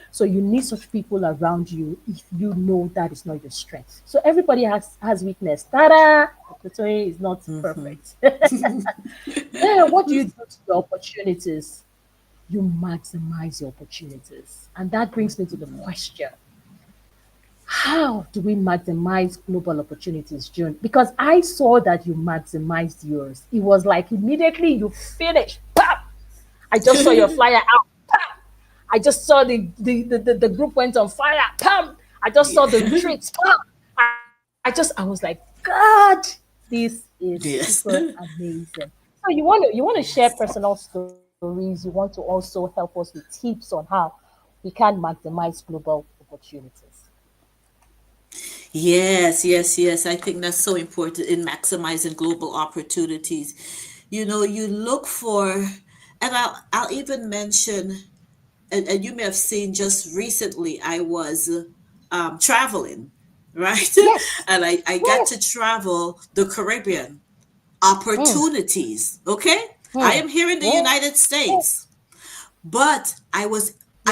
So you need such people around you if you know that is not your strength. So everybody has weakness. Ta-da! Opportunity is not perfect. Then what do you do to your opportunities? You maximize your opportunities. And that brings me to the question: how do we maximize global opportunities, June? Because I saw that you maximized yours. It was like immediately you finished. Pap! I just saw your flyer out. Pap! I just saw the group went on fire. Pam! I just saw the Yeah. retreats. Pam! I was like, God, this is super Yes. amazing. So you want to share personal stories. You want to also help us with tips on how we can maximize global opportunities. Yes, yes, yes. I think that's so important in maximizing global opportunities. You look for, and I'll even mention, and you may have seen just recently, I was traveling, right? Yes. And I got to Yes. travel the Caribbean. Mm. Opportunities, okay? I Hmm. am here in the Yeah. United States, but I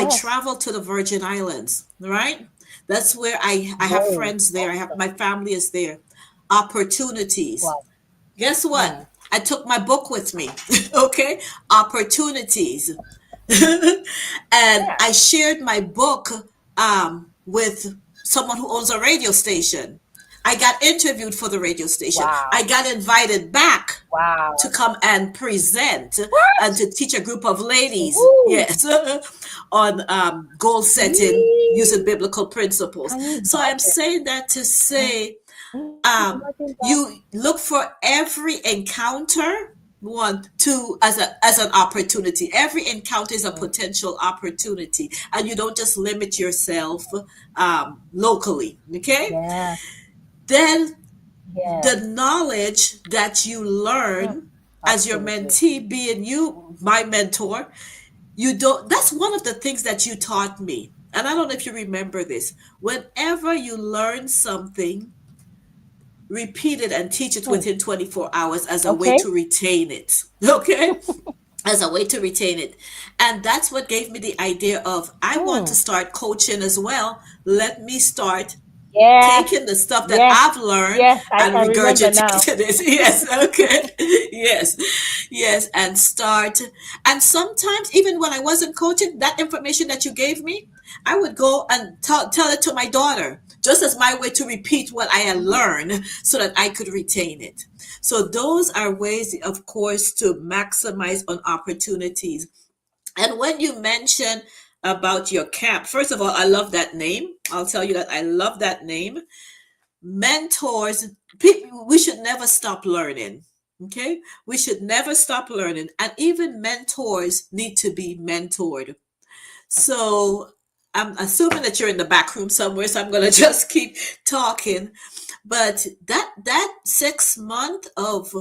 Yes. traveled to the Virgin Islands, right? That's where I have Whoa. friends there. I have Awesome. my family is there. Opportunities. Wow. Guess what? Hmm. I took my book with me. Okay? Opportunities. And Yeah. I shared my book with someone who owns a radio station. I got interviewed for the radio station. I Wow. got invited back to Wow. come and present and What? to teach a group of ladies, Woo. yes, on goal setting using Yee. biblical principles. Can you So I'm imagine? saying that to say Imagine that. you look for every encounter one to as an opportunity. Every encounter is a Mm. potential opportunity, and you don't just limit yourself locally. Okay, Yes. then the Yes. knowledge that you Mm. learn as your Absolutely. mentee, being you my mentor, you don't that's one of the things that you taught me, and I don't know if you remember this. Whenever you learn something, repeat it and teach it Hmm. within 24 hours as a way Okay. to retain it. Okay, as a way to retain it. And that's what gave me the idea of I want to Hmm. start coaching as well. Let me start Yeah. taking the stuff that Yes. I've learned Yes. I and can remember now. regurgitating it. Yes, okay. Yes, yes, and start. And sometimes, even when I wasn't coaching, that information that you gave me, I would go and tell it to my daughter, just as my way to repeat what I had Mhm. learned so that I could retain it. So, those are ways, of course, to maximize on opportunities. And when you mention about your camp, first of all, I love that name. I'll tell you that I love that name. Mentors, people, we should never stop learning. Okay, we should never stop learning, and even mentors need to be mentored. So I'm assuming that you're in the back room somewhere, so I'm gonna just keep talking. But that 6 month of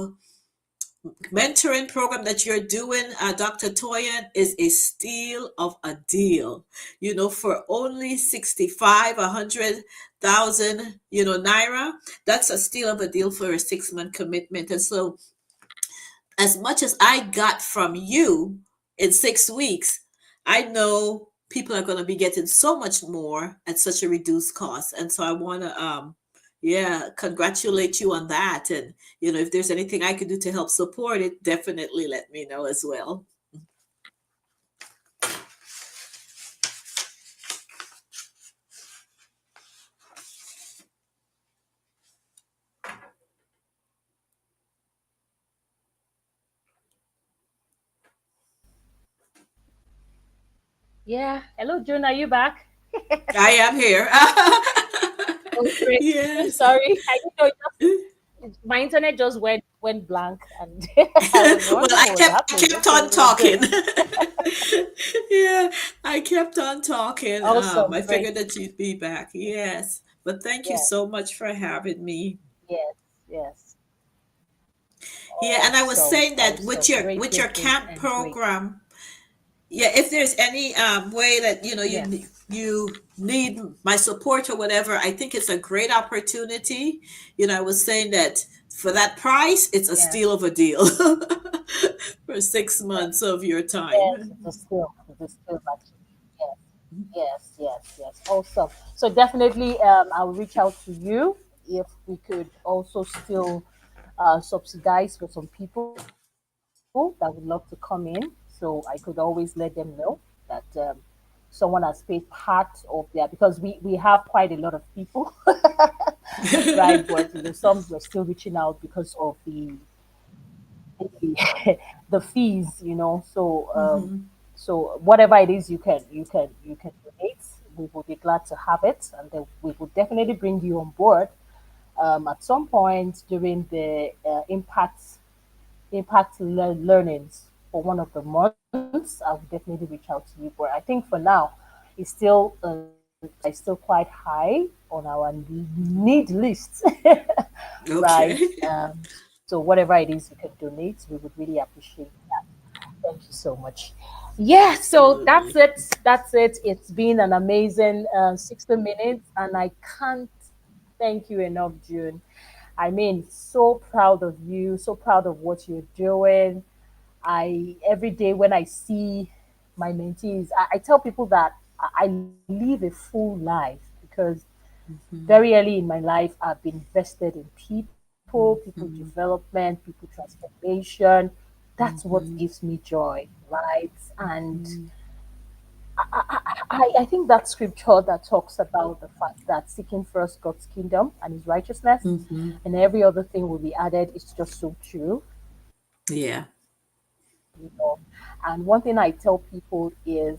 mentoring program that you're doing, Dr. Toyan, is a steal of a deal. For only 65, 100,000, naira, that's a steal of a deal for a 6 month commitment. And so, as much as I got from you in 6 weeks, I know people are going to be getting so much more at such a reduced cost. And so I want to, yeah, congratulate you on that. And, if there's anything I could do to help support it, definitely let me know as well. Yeah. Hello, June. Are you back? I am here. Oh, great. Yes. Sorry. I didn't know. My internet just went blank, and I was Well, wondering I what was kept I happening. kept Okay, on we're talking. good. Yeah, I kept on talking. Awesome. I Great. figured that you'd be back. Yes, but thank you Yeah. so much for having me. Yes. Yes. Yeah, and I was Awesome. saying that with Awesome. your Great. with your Great. Great. camp And great. program, yeah, if there's any way that Yes. you need my support or whatever, I think it's a great opportunity. I was saying that for that price, it's a steal Yes. of a deal for six Yes. months of your Yes. time. It's a skill. It's a skill, actually. Yes. Yes. Yes. Yes. Awesome. So definitely, I'll reach out to you if we could also still subsidize for some people that would love to come in. So I could always let them know that someone has paid part of their, because we have quite a lot of people, right? But some were still reaching out because of the, the fees. So whatever it is, you can donate. We will be glad to have it, and then we will definitely bring you on board at some point during the learnings for one of the months. I will definitely reach out to you. But I think for now, the price is still quite high on our need list, right? Okay. So whatever it is you can donate, we would really appreciate that. Thank you so much. Yeah, so that's Absolutely. it. That's it. It's been an amazing 60 minutes, and I can't thank you enough, June. I mean, so proud of you, so proud of what you're doing. I every day when I see my mentees, I tell people that I live a full life because very early in my life I've been invested in people, people development, people transformation. That's what gives me joy, right? And I think that scripture that talks about the fact that seeking first God's kingdom and his righteousness and every other thing will be added is just so true. Yeah. You know. And one thing I tell people is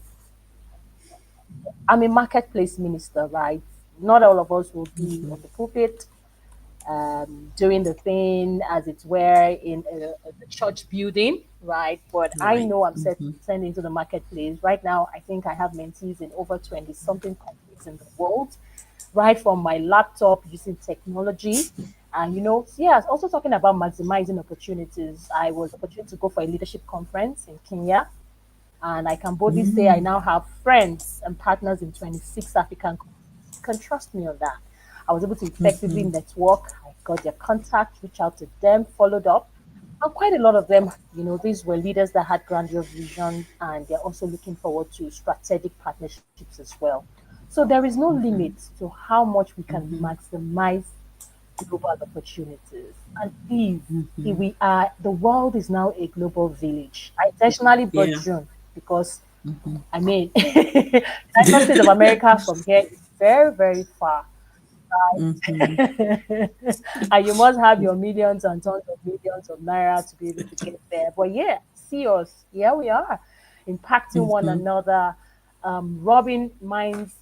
I'm a marketplace minister, right? Not all of us will be on the pulpit doing the thing as it were in a church building, right? But I Right. know I'm sent into the marketplace. Right now, I think I have mentees in over 20 something countries in the world, right from my laptop using technology. And yeah, also talking about maximizing opportunities. I was opportunity to go for a leadership conference in Kenya, and I can boldly say I now have friends and partners in 26 African countries. You can trust me on that. I was able to effectively network. I got their contact, reach out to them, followed up. And quite a lot of them, these were leaders that had grandiose vision and they're also looking forward to strategic partnerships as well. So there is no limit to how much we can maximize global opportunities. And please, here we are, the world is now a global village. I intentionally brought Yeah. June because I mean, the United States of America from here is very, very far. And you must have your millions and tons of millions of naira to be able to get there. But yeah, see us. Here we are, impacting one another, rubbing minds,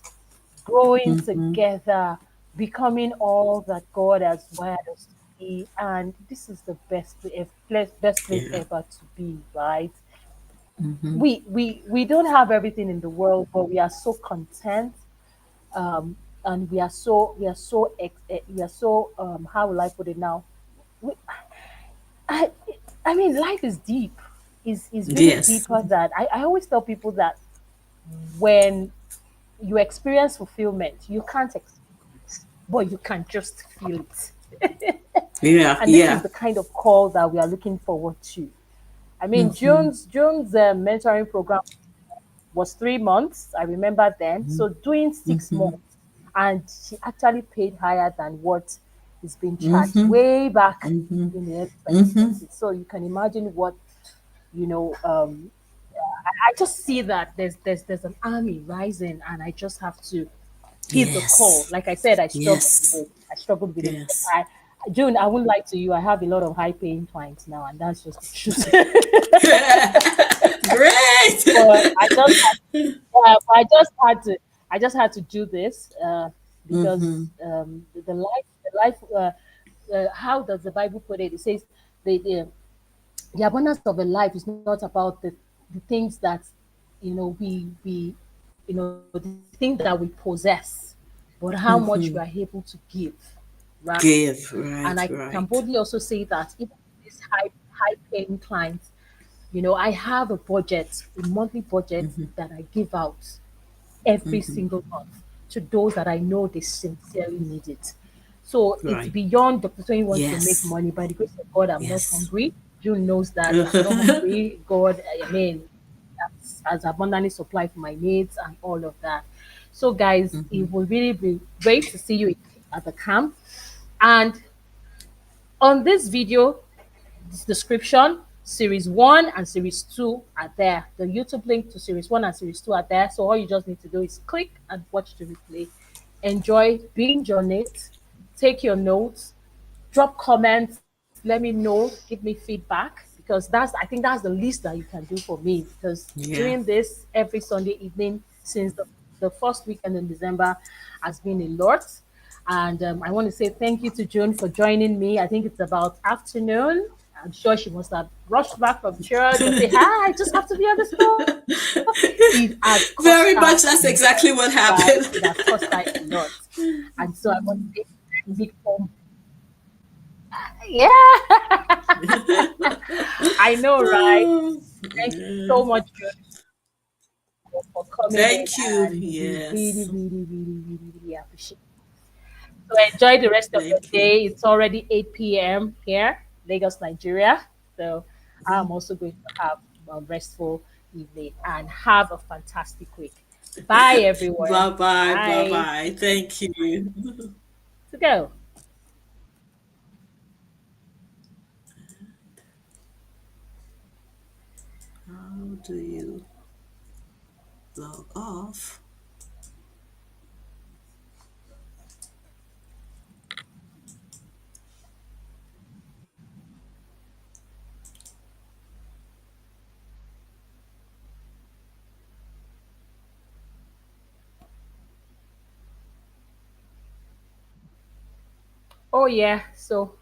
growing together, becoming all that God has wired us to be. And this is the best place Yeah. ever to be, right? We don't have everything in the world, but we are so content, um, and we are so how will I put it now? We, I I mean, life is deep. Is really Yes. deeper than I always tell people that when you experience fulfillment, you can't explain it, but you can just feel it. Yeah. And this is Yeah. the kind of call that we are looking forward to. I mean, June's mentoring program was 3 months. I remember then. So doing 6 months, and she actually paid higher than what is being charged way back in the early 2020s. So you can imagine what you know. I just see that there's an army rising, and I just have to heed the call. Yes. Like I said, I struggled with Yes. it. I struggled with it. Yes. June, I won't lie to you. I have a lot of high paying clients now, and that's just the truth. Great. But I just had to do this because the life. How does the Bible put it? It says the abundance of a life is not about the things that we the things that we possess, but how much we are able to give, right? Give. And I Right. can boldly Right. also say that even these high paying clients, I have a budget, a monthly budget that I give out every single month to those that I know they sincerely need it. So it's Right. beyond Dr. Tony wants to make Yes. money. By the grace of God, I'm not Yes. hungry. June knows that I'm not hungry. God, I mean, has abundantly supplied for my needs and all of that. So, guys, it will really be great to see you at the camp. And on this video, this description, series one and series two are there. The YouTube link to series one and series two are there. So all you just need to do is click and watch the replay. Enjoy, binge on it, take your notes, drop comments, let me know, give me feedback because I think that's the least that you can do for me because doing Yeah. this every Sunday evening since the first weekend in December has been a lot. And I want to say thank you to June for joining me. I think it's about afternoon. I'm sure she must have rushed back from church and say, "Hi, I just have to be on this call." It has cost her a Very much. lot, That's exactly what right? It has happened. cost her a lot. And so I want to say big yeah, I know, right? Thank you so much, June, for coming in, Thank you. and we really, Yes. really, really, really, really appreciate it. So enjoy the rest of your Thank you. day. It's already 8 p.m. here, Lagos, Nigeria. So I'm also going to have a restful evening and have a fantastic week. Bye, everyone. Bye bye. Bye Bye. bye. Thank you. To go. How do you log off? Oh, yeah. So